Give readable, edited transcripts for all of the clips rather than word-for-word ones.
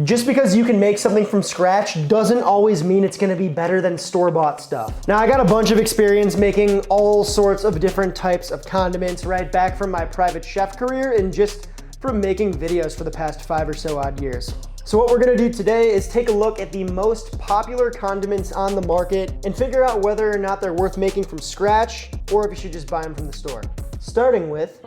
Just because you can make something from scratch doesn't always mean it's gonna be better than store-bought stuff. Now, I got a bunch of experience making all sorts of different types of condiments right back from my private chef career and just from making videos for the past 5 or so odd years. So what we're gonna do today is take a look at the most popular condiments on the market and figure out whether or not they're worth making from scratch or if you should just buy them from the store. Starting with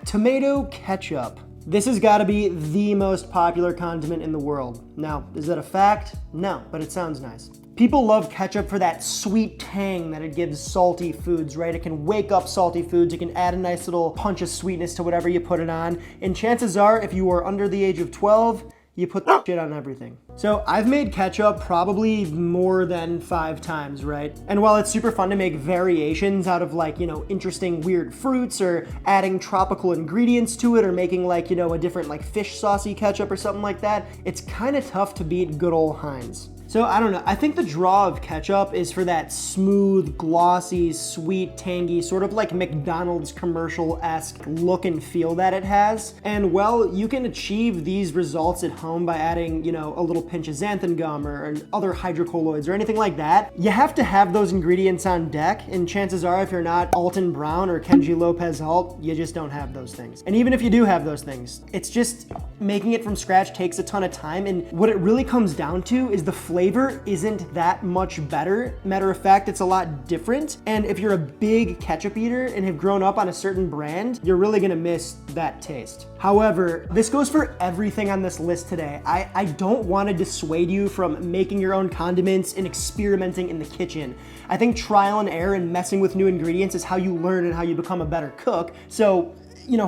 tomato ketchup. This has gotta be the most popular condiment in the world. Now, is that a fact? No, but it sounds nice. People love ketchup for that sweet tang that it gives salty foods, right? It can wake up salty foods. It can add a nice little punch of sweetness to whatever you put it on. And chances are, if you are under the age of 12, you put that shit on everything. So I've made ketchup probably more than 5 times, right? And while it's super fun to make variations out of like, interesting weird fruits or adding tropical ingredients to it or making like, a different like fish saucy ketchup or something like that, it's kind of tough to beat good old Heinz. So I don't know, I think the draw of ketchup is for that smooth, glossy, sweet, tangy, sort of like McDonald's commercial-esque look and feel that it has. And well, you can achieve these results at home by adding, a little pinch of xanthan gum or other hydrocolloids or anything like that. You have to have those ingredients on deck, and chances are if you're not Alton Brown or Kenji Lopez Alt, you just don't have those things. And even if you do have those things, it's just making it from scratch takes a ton of time, and what it really comes down to is the flavor isn't that much better. Matter of fact, it's a lot different. And if you're a big ketchup eater and have grown up on a certain brand, you're really gonna miss that taste. However, this goes for everything on this list today. I don't wanna dissuade you from making your own condiments and experimenting in the kitchen. I think trial and error and messing with new ingredients is how you learn and how you become a better cook. So,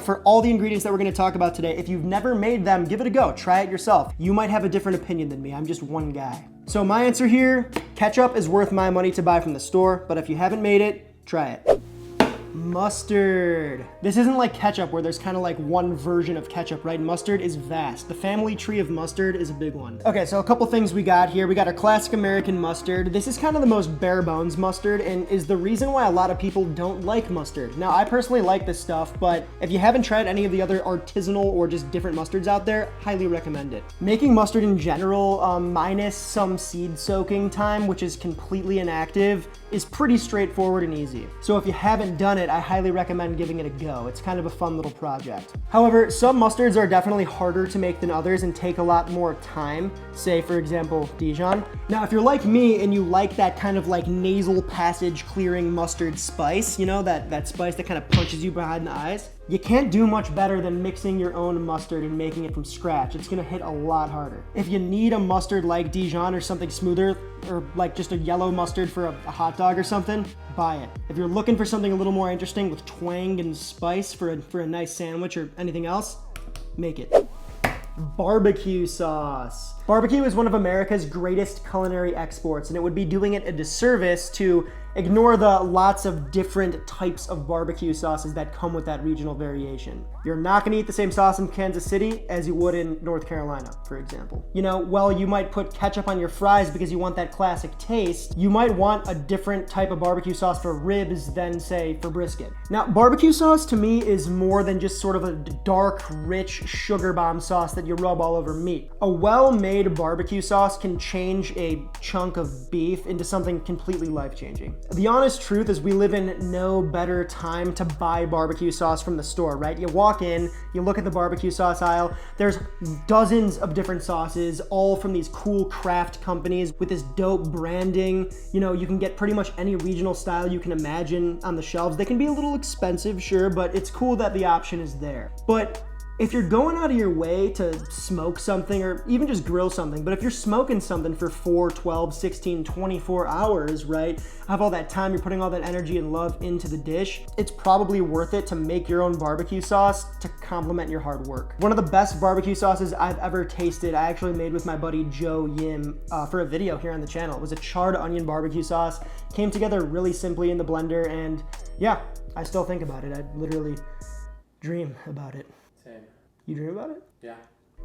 for all the ingredients that we're gonna talk about today, if you've never made them, give it a go, try it yourself. You might have a different opinion than me, I'm just one guy. So my answer here, ketchup is worth my money to buy from the store, but if you haven't made it, try it. Mustard. This isn't like ketchup where there's kind of like one version of ketchup, right? Mustard is vast. The family tree of mustard is a big one. Okay, so a couple things we got here. We got our classic American mustard. This is kind of the most bare bones mustard and is the reason why a lot of people don't like mustard. Now, I personally like this stuff, but if you haven't tried any of the other artisanal or just different mustards out there, highly recommend it. Making mustard in general, minus some seed soaking time, which is completely inactive, is pretty straightforward and easy. So if you haven't done it, I highly recommend giving it a go. It's kind of a fun little project. However, some mustards are definitely harder to make than others and take a lot more time. Say, for example, Dijon. Now, if you're like me and you like that kind of like nasal passage clearing mustard spice, that spice that kind of punches you behind the eyes, you can't do much better than mixing your own mustard and making it from scratch. It's gonna hit a lot harder. If you need a mustard like Dijon or something smoother, or like just a yellow mustard for a hot dog or something, buy it. If you're looking for something a little more interesting with twang and spice for a nice sandwich or anything else, make it. BBQ sauce. Barbecue is one of America's greatest culinary exports, and it would be doing it a disservice to ignore the lots of different types of barbecue sauces that come with that regional variation. You're not gonna eat the same sauce in Kansas City as you would in North Carolina, for example. While you might put ketchup on your fries because you want that classic taste, you might want a different type of barbecue sauce for ribs than, say, for brisket. Now, barbecue sauce to me is more than just sort of a dark, rich sugar bomb sauce that you rub all over meat. A well-made barbecue sauce can change a chunk of beef into something completely life-changing. The honest truth is we live in no better time to buy barbecue sauce from the store, right? You walk in, you look at the barbecue sauce aisle, there's dozens of different sauces, all from these cool craft companies with this dope branding. You can get pretty much any regional style you can imagine on the shelves. They can be a little expensive, sure, but it's cool that the option is there. But if you're going out of your way to smoke something or even just grill something, but if you're smoking something for 4, 12, 16, 24 hours, right? Have all that time, you're putting all that energy and love into the dish, it's probably worth it to make your own barbecue sauce to complement your hard work. One of the best barbecue sauces I've ever tasted, I actually made with my buddy Joe Yim for a video here on the channel. It was a charred onion barbecue sauce. Came together really simply in the blender, and yeah, I still think about it. I literally dream about it. Same. You dream about it? Yeah.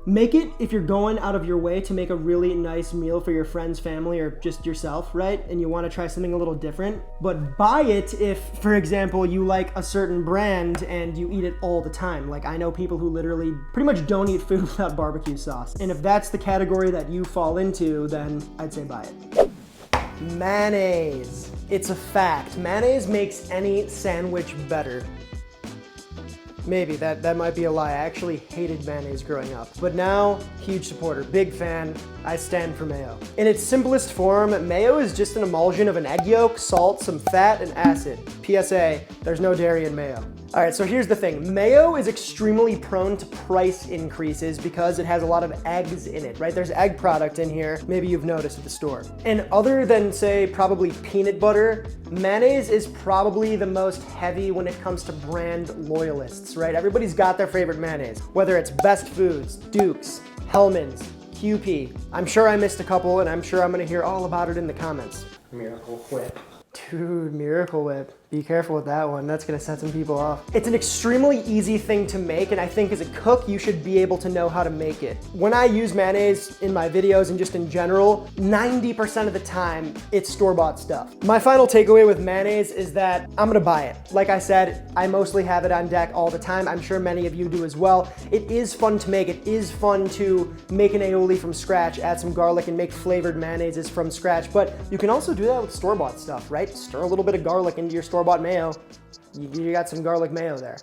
Make it if you're going out of your way to make a really nice meal for your friends, family, or just yourself, right? And you want to try something a little different. But buy it if, for example, you like a certain brand and you eat it all the time. Like I know people who literally pretty much don't eat food without barbecue sauce. And if that's the category that you fall into, then I'd say buy it. Mayonnaise. It's a fact. Mayonnaise makes any sandwich better. Maybe, that might be a lie. I actually hated mayonnaise growing up. But now, huge supporter, big fan, I stand for mayo. In its simplest form, mayo is just an emulsion of an egg yolk, salt, some fat, and acid. PSA, there's no dairy in mayo. All right, so here's the thing. Mayo is extremely prone to price increases because it has a lot of eggs in it, right? There's egg product in here, maybe you've noticed at the store. And other than, say, probably peanut butter, mayonnaise is probably the most heavy when it comes to brand loyalists, right? Everybody's got their favorite mayonnaise, whether it's Best Foods, Duke's, Hellman's, QP. I'm sure I missed a couple, and I'm sure I'm gonna hear all about it in the comments. Miracle Whip. Dude, Miracle Whip. Be careful with that one. That's gonna set some people off. It's an extremely easy thing to make, and I think as a cook, you should be able to know how to make it. When I use mayonnaise in my videos and just in general, 90% of the time, it's store-bought stuff. My final takeaway with mayonnaise is that I'm gonna buy it. Like I said, I mostly have it on deck all the time. I'm sure many of you do as well. It is fun to make. It is fun to make an aioli from scratch, add some garlic, and make flavored mayonnaises from scratch. But you can also do that with store-bought stuff, right? Stir a little bit of garlic into your store-bought mayo. You got some garlic mayo there.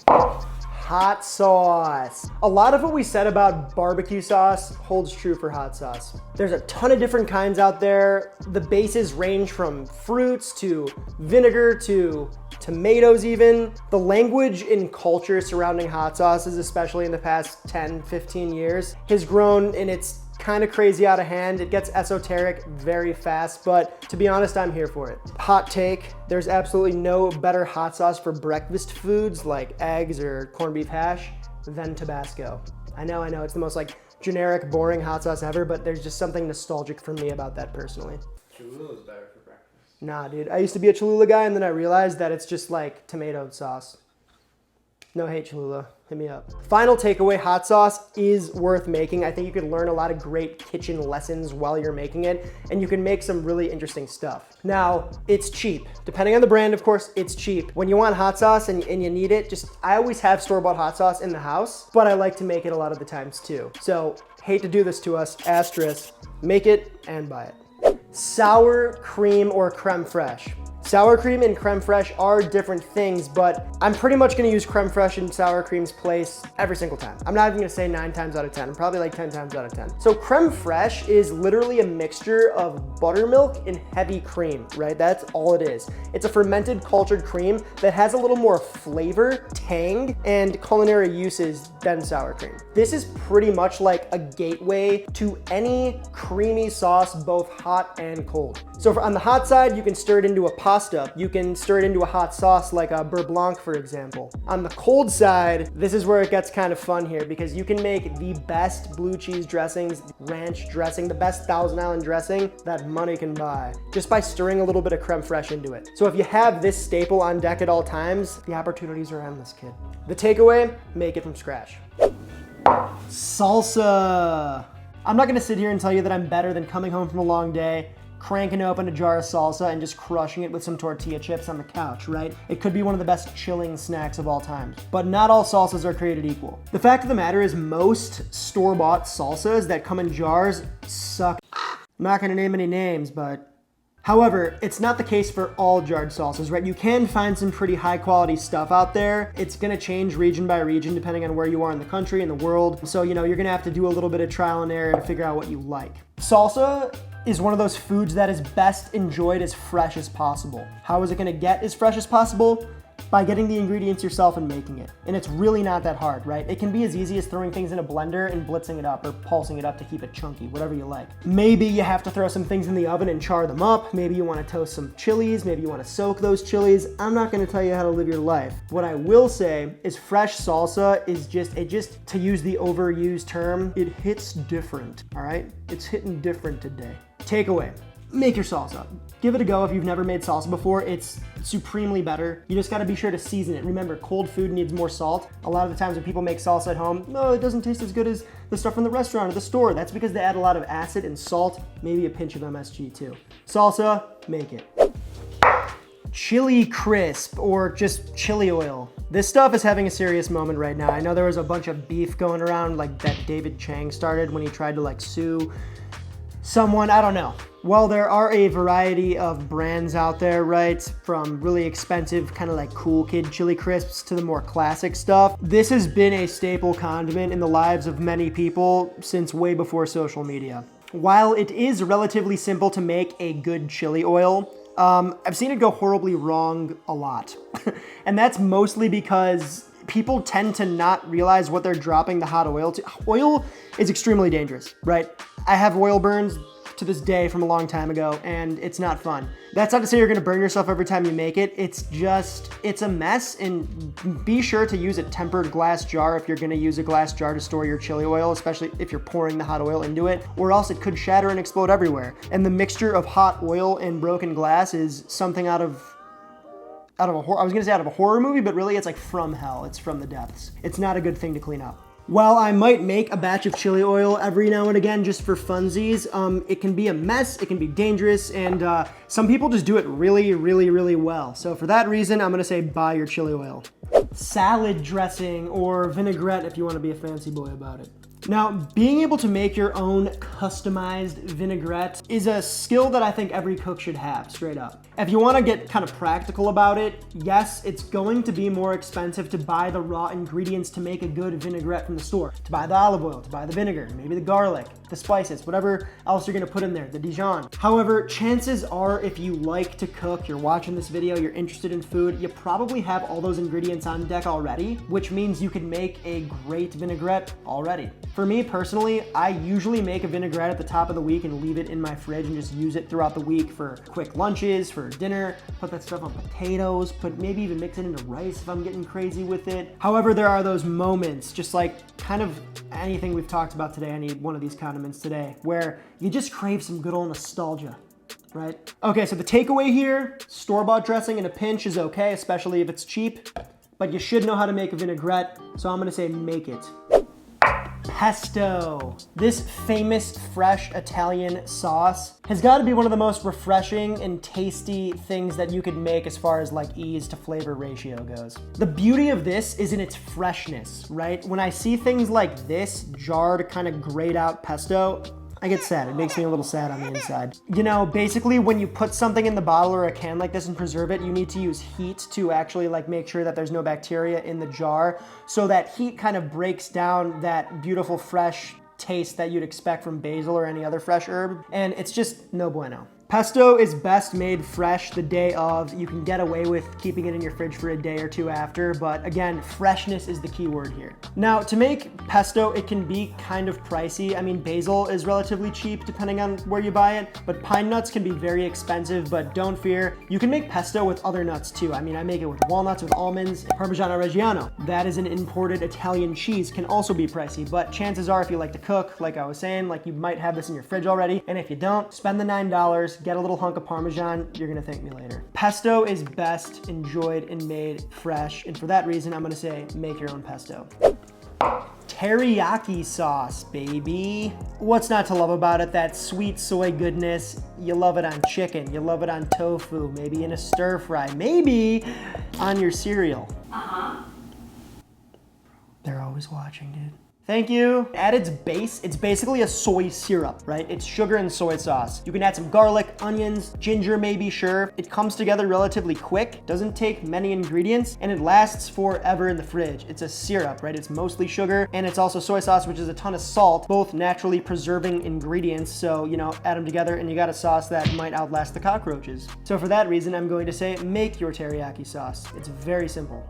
Hot sauce. A lot of what we said about barbecue sauce holds true for hot sauce. There's a ton of different kinds out there. The bases range from fruits to vinegar to tomatoes even. The language and culture surrounding hot sauces, especially in the past 10, 15 years, has grown, and it's kind of crazy out of hand. It gets esoteric very fast, but to be honest, I'm here for it. Hot take, there's absolutely no better hot sauce for breakfast foods like eggs or corned beef hash than Tabasco. I know, it's the most like generic, boring hot sauce ever, but there's just something nostalgic for me about that personally. Cholula is better for breakfast. Nah, dude, I used to be a Cholula guy, and then I realized that it's just like tomato sauce. No hate, Cholula. Hit me up. Final takeaway, hot sauce is worth making. I think you can learn a lot of great kitchen lessons while you're making it, and you can make some really interesting stuff. Now, it's cheap. Depending on the brand, of course, it's cheap. When you want hot sauce and you need it, I always have store-bought hot sauce in the house, but I like to make it a lot of the times too. So, hate to do this to us, asterisk, make it and buy it. Sour cream or creme fraiche. Sour cream and creme fraiche are different things, but I'm pretty much gonna use creme fraiche in sour cream's place every single time. I'm not even gonna say 9 times out of 10, I'm probably like 10 times out of 10. So creme fraiche is literally a mixture of buttermilk and heavy cream, right? That's all it is. It's a fermented cultured cream that has a little more flavor, tang, and culinary uses than sour cream. This is pretty much like a gateway to any creamy sauce, both hot and cold. So on the hot side, you can stir it into a pasta. You can stir it into a hot sauce like a beurre blanc, for example. On the cold side, this is where it gets kind of fun here because you can make the best blue cheese dressings, ranch dressing, the best Thousand Island dressing that money can buy, just by stirring a little bit of creme fraiche into it. So if you have this staple on deck at all times, the opportunities are endless, kid. The takeaway, make it from scratch. Salsa. I'm not gonna sit here and tell you that I'm better than coming home from a long day, cranking open a jar of salsa and just crushing it with some tortilla chips on the couch, right? It could be one of the best chilling snacks of all time. But not all salsas are created equal. The fact of the matter is most store-bought salsas that come in jars suck. I'm not gonna name any names, but however, it's not the case for all jarred salsas, right? You can find some pretty high quality stuff out there. It's gonna change region by region depending on where you are in the country and the world. So, you're gonna have to do a little bit of trial and error to figure out what you like. Salsa is one of those foods that is best enjoyed as fresh as possible. How is it gonna get as fresh as possible? By getting the ingredients yourself and making it. And it's really not that hard, right? It can be as easy as throwing things in a blender and blitzing it up or pulsing it up to keep it chunky, whatever you like. Maybe you have to throw some things in the oven and char them up. Maybe you wanna toast some chilies. Maybe you wanna soak those chilies. I'm not gonna tell you how to live your life. What I will say is fresh salsa is just, to use the overused term, it hits different, all right? It's hitting different today. Takeaway. make your salsa. Give it a go if you've never made salsa before. It's supremely better. You just gotta be sure to season it. Remember, cold food needs more salt. A lot of the times when people make salsa at home, no, it doesn't taste as good as the stuff from the restaurant or the store. That's because they add a lot of acid and salt, maybe a pinch of MSG too. Salsa, make it. Chili crisp, or just chili oil. This stuff is having a serious moment right now. I know there was a bunch of beef going around like that David Chang started when he tried to like sue someone, I don't know. Well, there are a variety of brands out there, right? From really expensive, kind of like cool kid chili crisps to the more classic stuff. This has been a staple condiment in the lives of many people since way before social media. While it is relatively simple to make a good chili oil, I've seen it go horribly wrong a lot. And that's mostly because people tend to not realize what they're dropping the hot oil to. Oil is extremely dangerous, right? I have oil burns to this day from a long time ago, and it's not fun. That's not to say you're gonna burn yourself every time you make it. It's just, it's a mess, and be sure to use a tempered glass jar if you're gonna use a glass jar to store your chili oil, especially if you're pouring the hot oil into it, or else it could shatter and explode everywhere. And the mixture of hot oil and broken glass is something out of a horror movie, but really it's like from hell. It's from the depths. It's not a good thing to clean up. While I might make a batch of chili oil every now and again just for funsies, it can be a mess, it can be dangerous, and some people just do it really, really, really well. So for that reason, I'm gonna say buy your chili oil. Salad dressing, or vinaigrette if you wanna be a fancy boy about it. Now, being able to make your own customized vinaigrette is a skill that I think every cook should have, straight up. If you wanna get kind of practical about it, yes, it's going to be more expensive to buy the raw ingredients to make a good vinaigrette from the store, to buy the olive oil, to buy the vinegar, maybe the garlic, the spices, whatever else you're gonna put in there, the Dijon. However, chances are if you like to cook, you're watching this video, you're interested in food, you probably have all those ingredients on deck already, which means you can make a great vinaigrette already. For me personally, I usually make a vinaigrette at the top of the week and leave it in my fridge and just use it throughout the week for quick lunches, for dinner, put that stuff on potatoes, maybe even mix it into rice if I'm getting crazy with it. However, there are those moments, just like kind of anything we've talked about today, any one of these condiments today, where you just crave some good old nostalgia, right? Okay, so the takeaway here, store-bought dressing in a pinch is okay, especially if it's cheap, but you should know how to make a vinaigrette, so I'm gonna say make it. Pesto. This famous fresh Italian sauce has got to be one of the most refreshing and tasty things that you could make as far as like ease to flavor ratio goes. The beauty of this is in its freshness, right? When I see things like this jarred kind of grayed out pesto, I get sad. It makes me a little sad on the inside. You know, basically when you put something in the bottle or a can like this and preserve it, you need to use heat to actually like make sure that there's no bacteria in the jar. So that heat kind of breaks down that beautiful fresh taste that you'd expect from basil or any other fresh herb. And it's just no bueno. Pesto is best made fresh the day of. You can get away with keeping it in your fridge for a day or two after, but again, freshness is the key word here. Now, to make pesto, it can be kind of pricey. I mean, basil is relatively cheap depending on where you buy it, but pine nuts can be very expensive, but don't fear. You can make pesto with other nuts too. I mean, I make it with walnuts, with almonds, Parmigiano Reggiano. That is an imported Italian cheese, can also be pricey, but chances are if you like to cook, like I was saying, like you might have this in your fridge already, and if you don't, spend the $9, get a little hunk of Parmesan, you're gonna thank me later. Pesto is best enjoyed and made fresh, and for that reason, I'm gonna say make your own pesto. Teriyaki sauce, baby. What's not to love about it? That sweet soy goodness. You love it on chicken, you love it on tofu, maybe in a stir fry, maybe on your cereal. They're always watching, dude. Thank you. At its base, it's basically a soy syrup, right? It's sugar and soy sauce. You can add some garlic, onions, ginger maybe, sure. It comes together relatively quick, doesn't take many ingredients, and it lasts forever in the fridge. It's a syrup, right? It's mostly sugar, and it's also soy sauce, which is a ton of salt, both naturally preserving ingredients. So, you know, add them together and you got a sauce that might outlast the cockroaches. So for that reason, I'm going to say make your teriyaki sauce. It's very simple.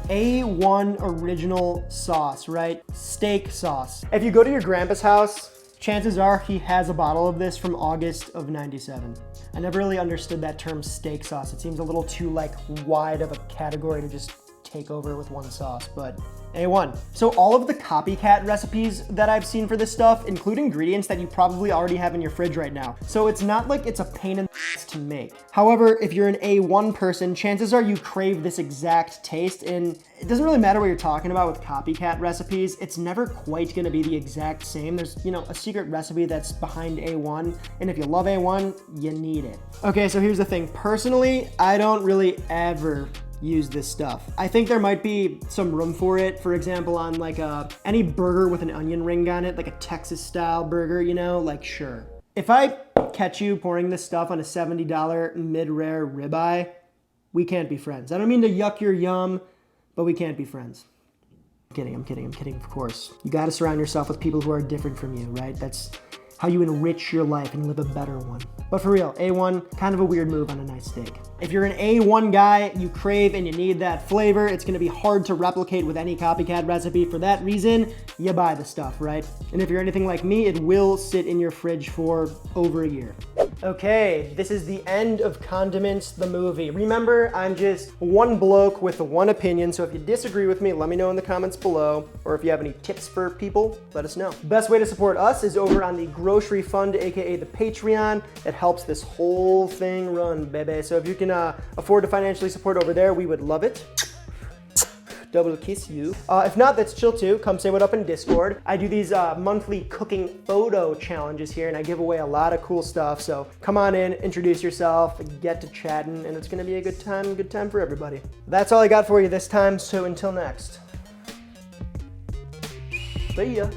A1 original sauce, right? Steak sauce. If you go to your grandpa's house, chances are he has a bottle of this from August of '97. I never really understood that term steak sauce. It seems a little too like wide of a category to just take over with one sauce, but A1. So all of the copycat recipes that I've seen for this stuff include ingredients that you probably already have in your fridge right now. So it's not like it's a pain in the ass to make. However, if you're an A1 person, chances are you crave this exact taste, and it doesn't really matter what you're talking about with copycat recipes. It's never quite gonna be the exact same. There's, you know, a secret recipe that's behind A1, and if you love A1, you need it. Okay, so here's the thing. Personally, I don't really ever use this stuff. I think there might be some room for it. For example, on like any burger with an onion ring on it, like a Texas style burger, you know, like sure. If I catch you pouring this stuff on a $70 mid-rare ribeye, we can't be friends. I don't mean to yuck your yum, but we can't be friends. I'm kidding, of course. You gotta surround yourself with people who are different from you, right? That's how you enrich your life and live a better one. But for real, A1, kind of a weird move on a nice steak. If you're an A1 guy, you crave and you need that flavor, it's gonna be hard to replicate with any copycat recipe. For that reason, you buy the stuff, right? And if you're anything like me, it will sit in your fridge for over a year. Okay, this is the end of Condiments, the movie. Remember, I'm just one bloke with one opinion, so if you disagree with me, let me know in the comments below, or if you have any tips for people, let us know. Best way to support us is over on the Grocery Fund, aka the Patreon. It helps this whole thing run, baby. So if you can afford to financially support over there, we would love it. Double kiss you. If not, that's chill too. Come say what up in Discord. I do these monthly cooking photo challenges here, and I give away a lot of cool stuff. So come on in, introduce yourself, get to chatting, and it's gonna be a good time for everybody. That's all I got for you this time, so until next. See ya.